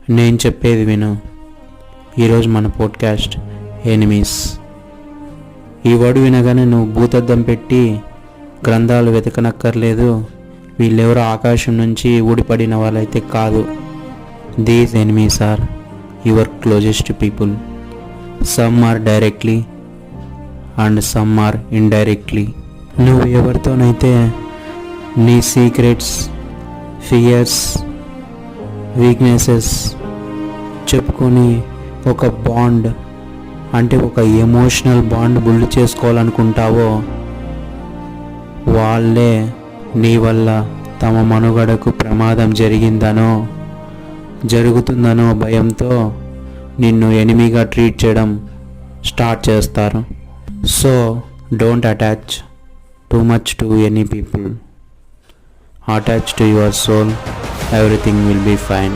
నేను చెప్పేది విను. ఈరోజు మన పోడ్కాస్ట్ ఎనిమీస్. ఈ వర్డ్ వినగానే నువ్వు భూతద్దం పెట్టి గ్రంథాలు వెతకనక్కర్లేదు. వీళ్ళెవరో ఆకాశం నుంచి ఊడిపడిన వాళ్ళైతే కాదు. These enemies are your closest people. Some are directly and some are indirectly. నువ్వు ఎవరితోనైతే నీ సీక్రెట్స్, ఫియర్స్, వీక్నెసెస్ చెప్పుకొని ఒక బాండ్, అంటే ఒక ఎమోషనల్ బాండ్ బిల్డ్ చేసుకోవాలనుకుంటావో వాళ్ళే నీ వల్ల తమ మనుగడకు ప్రమాదం జరుగుతుందనో భయంతో నిన్ను ఎనిమీగా ట్రీట్ చేయడం స్టార్ట్ చేస్తారు. So don't attach too much to any people. Attach to your soul. Everything will be fine.